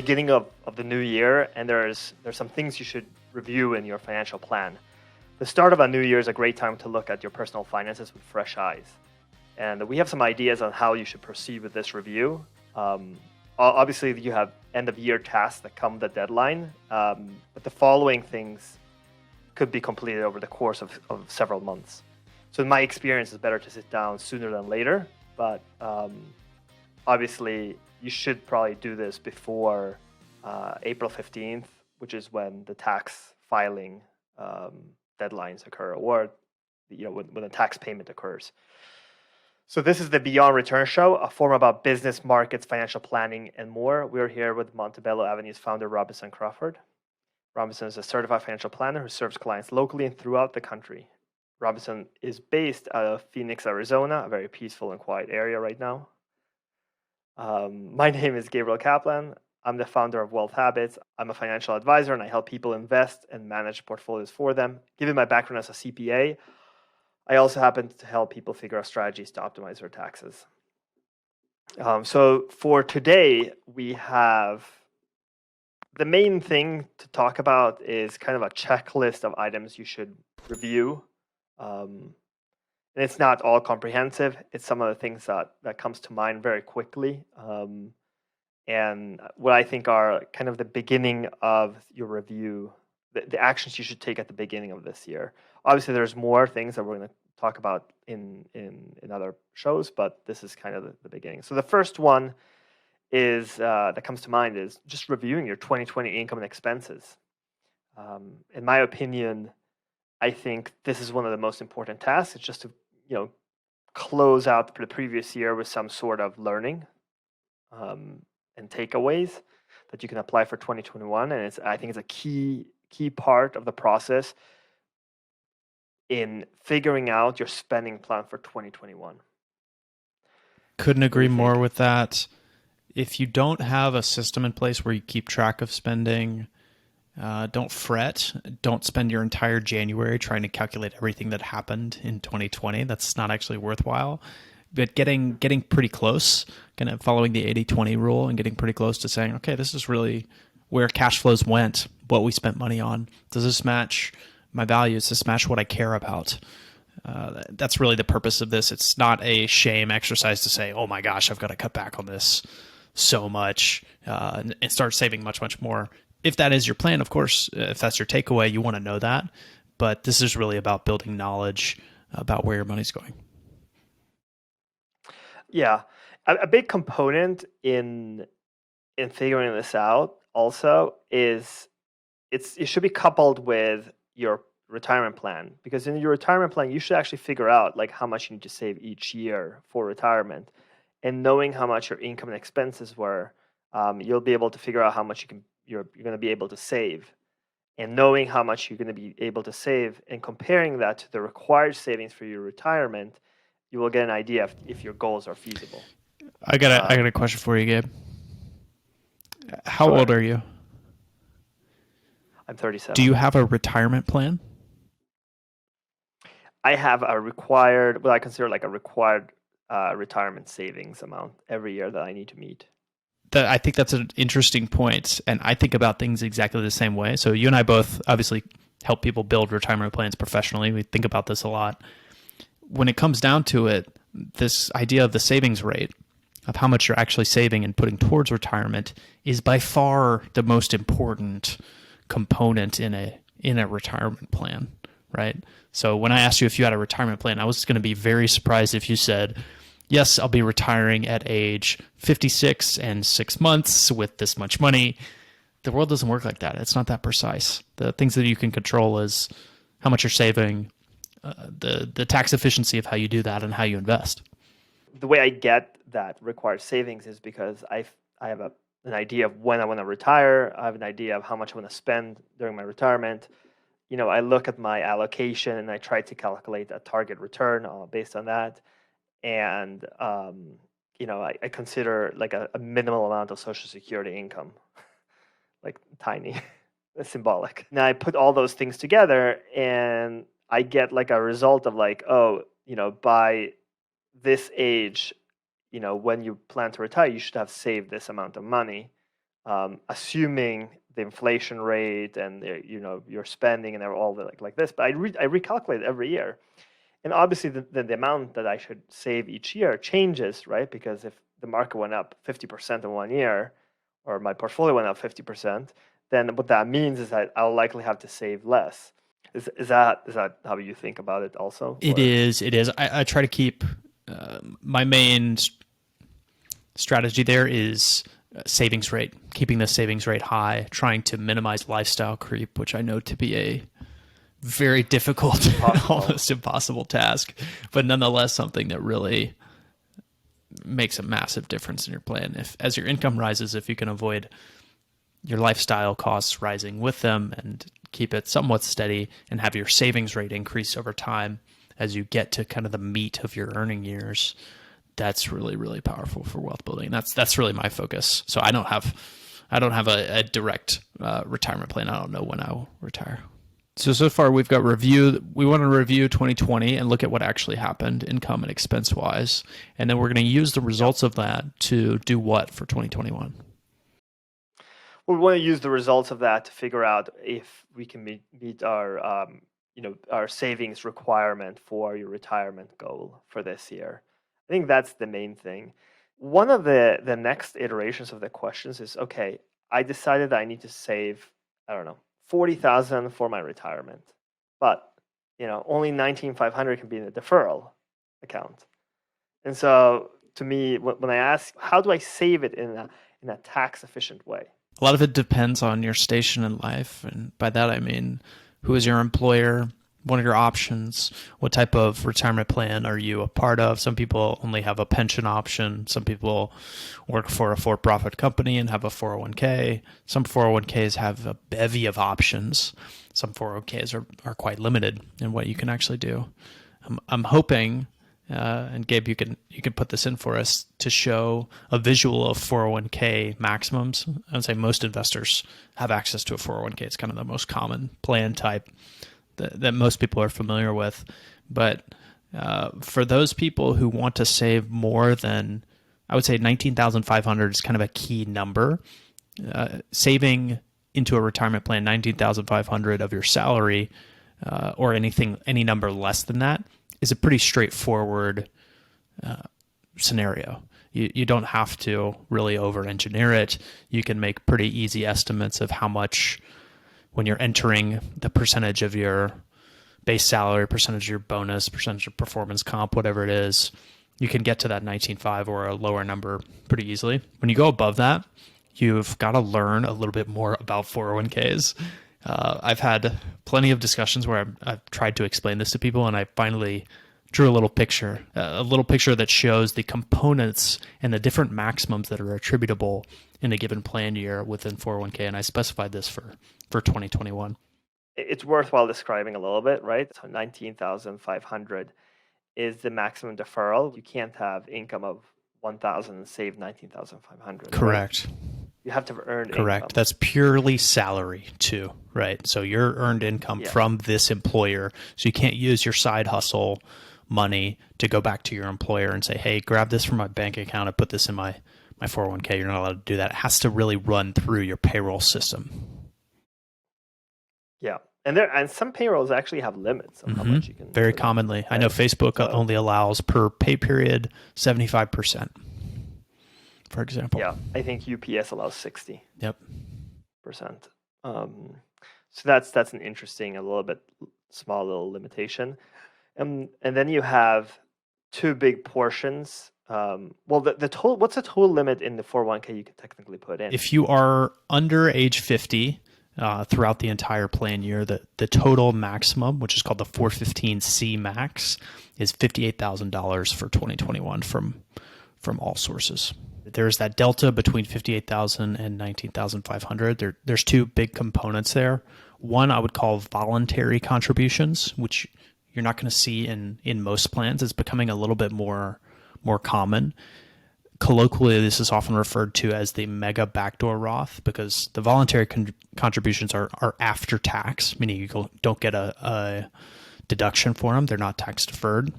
beginning of the new year, and there's some things you should review in your financial plan. The start of a new year is a great time to look at your personal finances with fresh eyes. And we have some ideas on how you should proceed with this review. Obviously, you have end of year tasks that come with the deadline, but the following things could be completed over the course of several months. So in my experience, it's better to sit down sooner than later, but obviously you should probably do this before April 15th, which is when the tax filing deadlines occur, or when the tax payment occurs. So this is the Beyond Return Show, a forum about business, markets, financial planning, and more. We're here with Montebello Avenue's founder, Robinson Crawford. Robinson is a certified financial planner who serves clients locally and throughout the country. Robinson is based out of Phoenix, Arizona, a very peaceful and quiet area right now. My name is Gabriel Kaplan. I'm the founder of Wealth Habits. I'm a financial advisor, and I help people invest and manage portfolios for them. Given my background as a CPA, I also happen to help people figure out strategies to optimize their taxes. So for today, we have the main thing to talk about is kind of a checklist of items you should review. And it's not all comprehensive. It's some of the things that comes to mind very quickly. And what I think are kind of the beginning of your review, the actions you should take at the beginning of this year. Obviously, there's more things that we're going to talk about in other shows, but this is kind of the beginning. So the first one is that comes to mind is just reviewing your 2020 income and expenses. In my opinion, I think this is one of the most important tasks. It's just to close out the previous year with some sort of learning and takeaways that you can apply for 2021. And I think it's a key part of the process in figuring out your spending plan for 2021. Couldn't agree more with that. If you don't have a system in place where you keep track of spending, don't fret. Don't spend your entire January trying to calculate everything that happened in 2020. That's not actually worthwhile. But getting pretty close, kind of following the 80-20 rule and getting pretty close to saying, okay, this is really where cash flows went, what we spent money on. Does this match my values? Does this match what I care about? That's really the purpose of this. It's not a shame exercise to say, oh my gosh, I've got to cut back on this so much and start saving much, much more. If that is your plan, of course, if that's your takeaway, you want to know that. But this is really about building knowledge about where your money's going. Yeah. A big component in figuring this out also is it should be coupled with your retirement plan, because in your retirement plan, you should actually figure out like how much you need to save each year for retirement. And knowing how much your income and expenses were, you'll be able to figure out how much you're going to be able to save. And knowing how much you're going to be able to save and comparing that to the required savings for your retirement, you will get an idea if your goals are feasible. I got a question for you, Gabe. How old are you? I'm 37. Do you have a retirement plan? I have what I consider like a required retirement savings amount every year that I need to meet. I think that's an interesting point, and I think about things exactly the same way. So you and I both obviously help people build retirement plans professionally. We think about this a lot. When it comes down to it, this idea of the savings rate, of how much you're actually saving and putting towards retirement, is by far the most important component in a retirement plan, right? So when I asked you if you had a retirement plan, I was going to be very surprised if you said, yes, I'll be retiring at age 56 and 6 months with this much money. The world doesn't work like that. It's not that precise. The things that you can control is how much you're saving, the tax efficiency of how you do that, and how you invest. The way I get that required savings is because I have an idea of when I want to retire. I have an idea of how much I want to spend during my retirement. I look at my allocation and I try to calculate a target return based on that. And, I consider like a minimal amount of Social Security income, like tiny, symbolic. Now I put all those things together and I get like a result of like, by this age, when you plan to retire, you should have saved this amount of money. assuming the inflation rate and your spending and all the like this. But I recalculate every year, and obviously the amount that I should save each year changes, right? Because if the market went up 50% in 1 year, or my portfolio went up 50%, then what that means is that I'll likely have to save less. Is that how you think about it also? It is. I try to keep my main strategy there is savings rate, keeping the savings rate high, trying to minimize lifestyle creep, which I know to be a very difficult, almost impossible task, but nonetheless something that really makes a massive difference in your plan. If as your income rises, if you can avoid your lifestyle costs rising with them and keep it somewhat steady and have your savings rate increase over time as you get to kind of the meat of your earning years, that's really, really powerful for wealth building. That's really my focus. So I don't have a direct retirement plan. I don't know when I'll retire. So far we've got review. We want to review 2020 and look at what actually happened, income and expense wise, and then we're going to use the results of that to do what for 2021. Well, we want to use the results of that to figure out if we can meet our our savings requirement for your retirement goal for this year. I think that's the main thing. One of the next iterations of the questions is, okay, I decided that I need to save, I don't know, $40,000 for my retirement, but only $19,500 can be in a deferral account. And so to me, when I ask, how do I save it in a tax efficient way? A lot of it depends on your station in life, and by that I mean, who is your employer? What are your options? What type of retirement plan are you a part of? Some people only have a pension option. Some people work for a for-profit company and have a 401k. Some 401ks have a bevy of options. Some 401ks are quite limited in what you can actually do. I'm hoping, and Gabe, you can put this in for us, to show a visual of 401k maximums. I would say most investors have access to a 401k. It's kind of the most common plan type that most people are familiar with. But for those people who want to save more than, I would say $19,500 is kind of a key number. Saving into a retirement plan $19,500 of your salary or any number less than that is a pretty straightforward scenario. You don't have to really over-engineer it. You can make pretty easy estimates of how much, when you're entering the percentage of your base salary, percentage of your bonus, percentage of performance comp, whatever it is, you can get to that 19.5 or a lower number pretty easily. When you go above that, you've got to learn a little bit more about 401ks. I've had plenty of discussions where I've tried to explain this to people, and I finally drew a little picture that shows the components and the different maximums that are attributable in a given plan year within 401k, and I specified this for 2021. It's worthwhile describing a little bit, right? So 19,500 is the maximum deferral. You can't have income of 1,000 and save 19,500. Correct. Right? You have to have earned Correct. income. That's purely salary too, right? So your earned income from this employer. So you can't use your side hustle money to go back to your employer and say, hey, grab this from my bank account and put this in my 401k. You're not allowed to do that. It has to really run through your payroll system. Yeah. And some payrolls actually have limits on how much you can. Very commonly. I know Facebook only allows per pay period 75%, for example. Yeah. I think UPS allows 60%. Yep. So that's an interesting, a little bit small little limitation. And then you have two big portions. The total, what's the total limit in the 401k you can technically put in? If you are under age 50, throughout the entire plan year, the total maximum, which is called the 415C max, is $58,000 for 2021 from all sources. There's that delta between 58,000 and 19,500. There's two big components there. One I would call voluntary contributions, which you're not going to see in most plans. It's becoming a little bit more common. Colloquially, this is often referred to as the mega backdoor Roth, because the voluntary contributions are after tax, meaning you don't get a deduction for them. They're not tax deferred.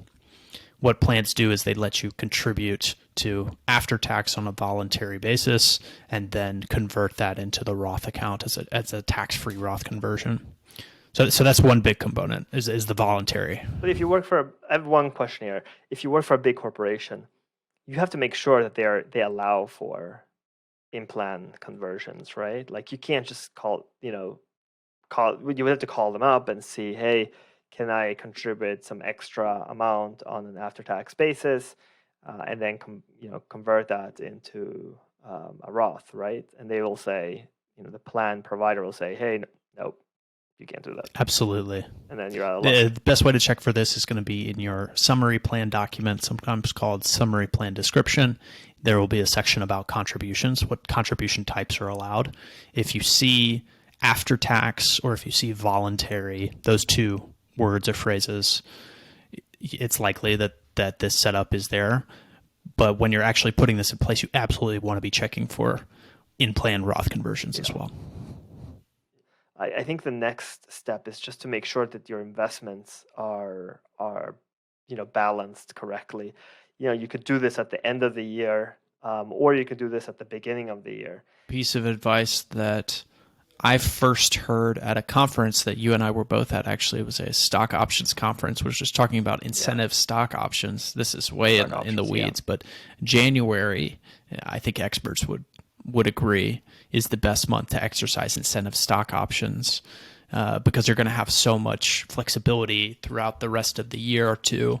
What plans do is they let you contribute to after tax on a voluntary basis, and then convert that into the Roth account as a tax-free Roth conversion. So that's one big component is the voluntary. But if you work for, I have one question here. If you work for a big corporation, you have to make sure that they allow for in-plan conversions, right? Like you can't just you would have to call them up and see, hey, can I contribute some extra amount on an after-tax basis, and then convert that into a Roth, right? And they will say, the plan provider will say, hey, no, you can't do that. Absolutely. And then you're out of luck. The best way to check for this is going to be in your summary plan document, sometimes called summary plan description. There will be a section about contributions, what contribution types are allowed. If you see after tax or if you see voluntary, those two words or phrases, it's likely that this setup is there. But when you're actually putting this in place, you absolutely want to be checking for in-plan Roth conversions as well. I think the next step is just to make sure that your investments are balanced correctly. You could do this at the end of the year, or you could do this at the beginning of the year. Piece of advice that I first heard at a conference that you and I were both at, actually, it was a stock options conference, which was talking about incentive stock options. This is way in the weeds, but January, I think experts would agree, is the best month to exercise incentive stock options because you're going to have so much flexibility throughout the rest of the year to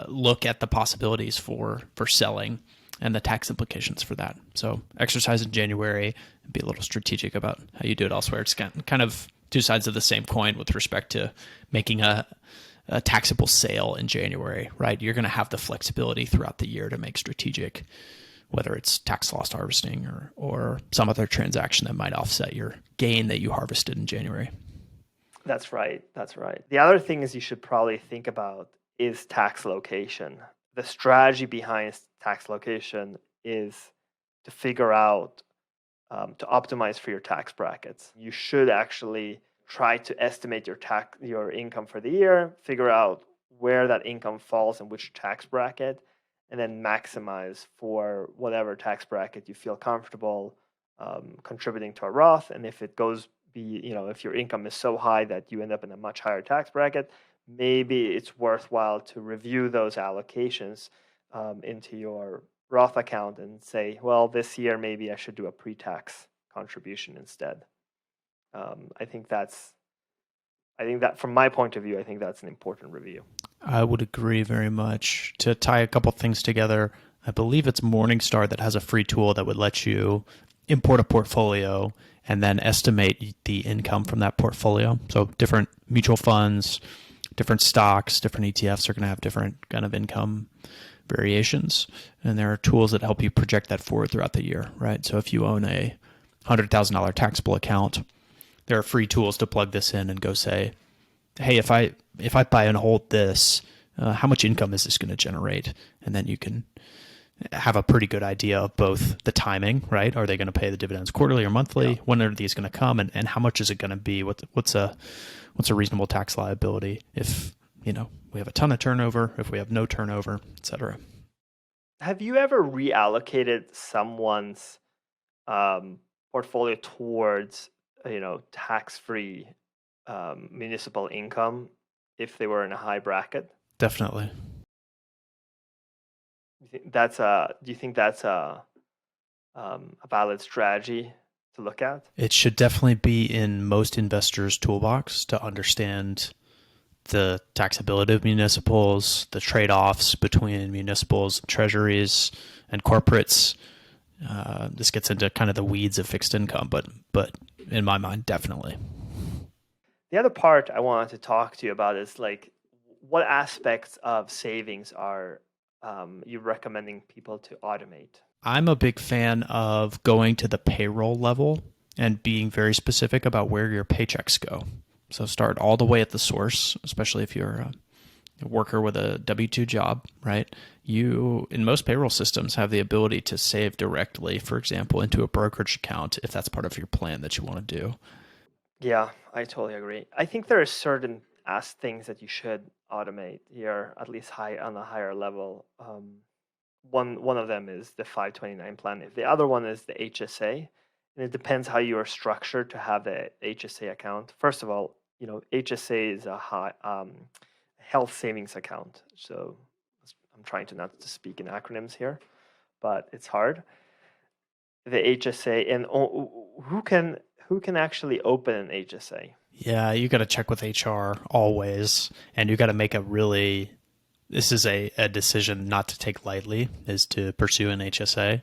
look at the possibilities for selling and the tax implications for that. So exercise in January, be a little strategic about how you do it elsewhere. It's kind of two sides of the same coin with respect to making a taxable sale in January, right? You're going to have the flexibility throughout the year to make strategic, whether it's tax loss harvesting or some other transaction that might offset your gain that you harvested in January. That's right. The other thing is you should probably think about is tax location. The strategy behind tax location is to figure out, to optimize for your tax brackets. You should actually try to estimate your income for the year, figure out where that income falls in which tax bracket, and then maximize for whatever tax bracket you feel comfortable contributing to a Roth. And if it goes if your income is so high that you end up in a much higher tax bracket, maybe it's worthwhile to review those allocations into your Roth account and say, well, this year maybe I should do a pre-tax contribution instead. I think that from my point of view, I think that's an important review. I would agree very much. To tie a couple things together, I believe it's Morningstar that has a free tool that would let you import a portfolio and then estimate the income from that portfolio. So different mutual funds, different stocks, different ETFs are going to have different kind of income variations. And there are tools that help you project that forward throughout the year, right? So if you own a $100,000 taxable account, there are free tools to plug this in and go say, hey, if I buy and hold this, how much income is this going to generate? And then you can have a pretty good idea of both the timing, right? Are they going to pay the dividends quarterly or monthly? Yeah. When are these going to come? And how much is it going to be? What's a reasonable tax liability if we have a ton of turnover, if we have no turnover, et cetera. Have you ever reallocated someone's portfolio towards tax-free municipal income if they were in a high bracket? Definitely. Do you think that's a valid strategy to look at? It should definitely be in most investors' toolbox to understand the taxability of municipals, the trade-offs between municipals, treasuries, and corporates. This gets into kind of the weeds of fixed income, but in my mind, definitely. The other part I wanted to talk to you about is what aspects of savings are you recommending people to automate? I'm a big fan of going to the payroll level and being very specific about where your paychecks go. So start all the way at the source, especially if you're a worker with a W-2 job, right? You, in most payroll systems, have the ability to save directly, for example, into a brokerage account if that's part of your plan that you want to do. Yeah, I totally agree. I think there are certain things that you should automate here, at least on a higher level. one of them is the 529 plan. If the other one is the HSA, and it depends how you are structured to have the HSA account. First of all, HSA is a health savings account. So I'm trying to not to speak in acronyms here, but it's hard. The HSA, and who can actually open an HSA? Yeah, you got to check with HR always, and you got to make this is a decision not to take lightly, is to pursue an HSA.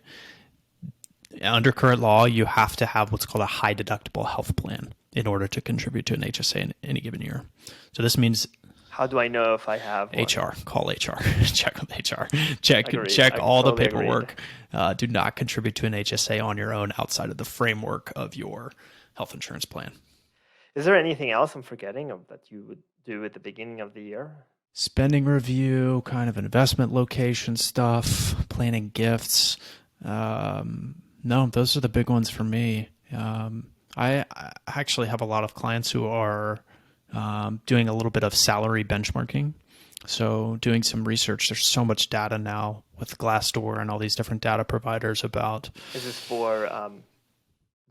Under current law, you have to have what's called a high deductible health plan in order to contribute to an HSA in any given year. So this means, how do I know if I have one? HR? Call HR. Check with HR. Check Agreed. all Totally the paperwork. Do not contribute to an HSA on your own outside of the framework of your health insurance plan. Is there anything else I'm forgetting of that you would do at the beginning of the year? Spending review, kind of investment location stuff, planning gifts. No, those are the big ones for me. I actually have a lot of clients who are doing a little bit of salary benchmarking. So doing some research. There's so much data now with Glassdoor and all these different data providers about. Is this for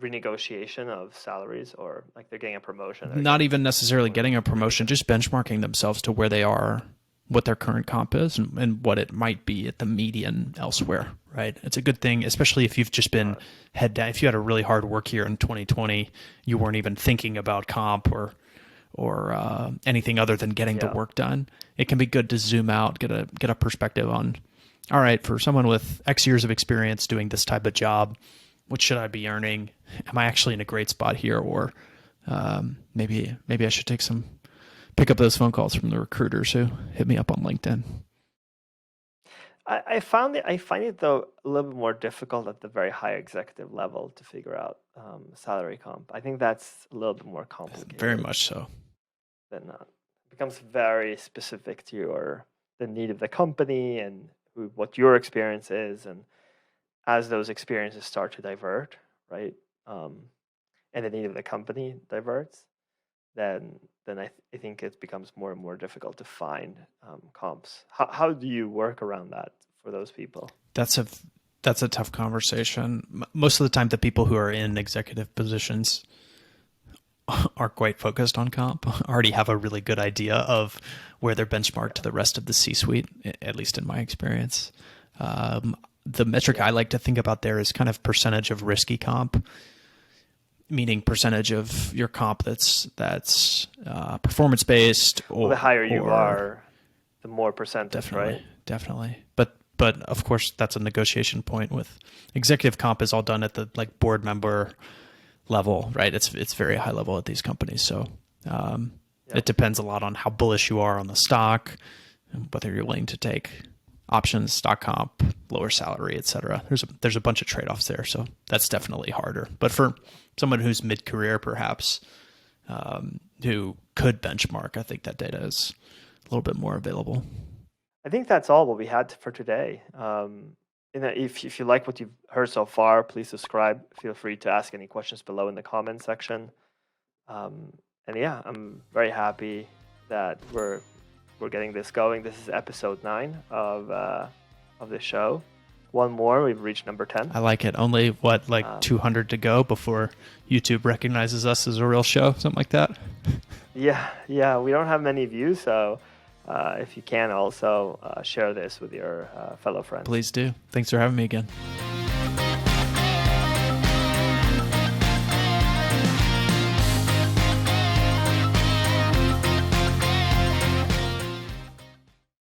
renegotiation of salaries, or like they're getting a promotion? Not even necessarily getting a promotion, just benchmarking themselves to where they are, what their current comp is, and what it might be at the median elsewhere, right? It's a good thing, especially if you've just been head down. If you had a really hard work year in 2020, you weren't even thinking about comp or anything other than getting the work done. It can be good to zoom out, get a perspective on, all right, for someone with X years of experience doing this type of job, what should I be earning? Am I actually in a great spot here? Or maybe I should pick up those phone calls from the recruiters who hit me up on LinkedIn. I find it though a little bit more difficult at the very high executive level to figure out salary comp. I think that's a little bit more complicated. Very much so. It becomes very specific to the need of the company and what your experience is, and as those experiences start to divert, right, and the need of the company diverts, then I think it becomes more and more difficult to find comps. How do you work around that for those people? That's a tough conversation. Most of the time, the people who are in executive positions are quite focused on comp, already have a really good idea of where they're benchmarked to the rest of the C-suite, at least in my experience. The metric I like to think about there is kind of percentage of risky comp, meaning percentage of your comp that's performance based. Or the higher you are, the more percentage, definitely, right? Definitely. But of course, that's a negotiation point. With executive comp is all done at the board member level, right? It's very high level at these companies. So it depends a lot on how bullish you are on the stock, and whether you're willing to take options, stock comp, lower salary, et cetera. There's a bunch of trade-offs there. So that's definitely harder. But for someone who's mid-career, perhaps, who could benchmark, I think that data is a little bit more available. I think that's all what we had for today. If you like what you've heard so far, please subscribe. Feel free to ask any questions below in the comment section. I'm very happy that we're getting this going. This is episode 9 of the show. One more, we've reached number 10. I like it. Only 200 to go before YouTube recognizes us as a real show, something like that. Yeah. We don't have many views, so if you can also share this with your fellow friends. Please do. Thanks for having me again.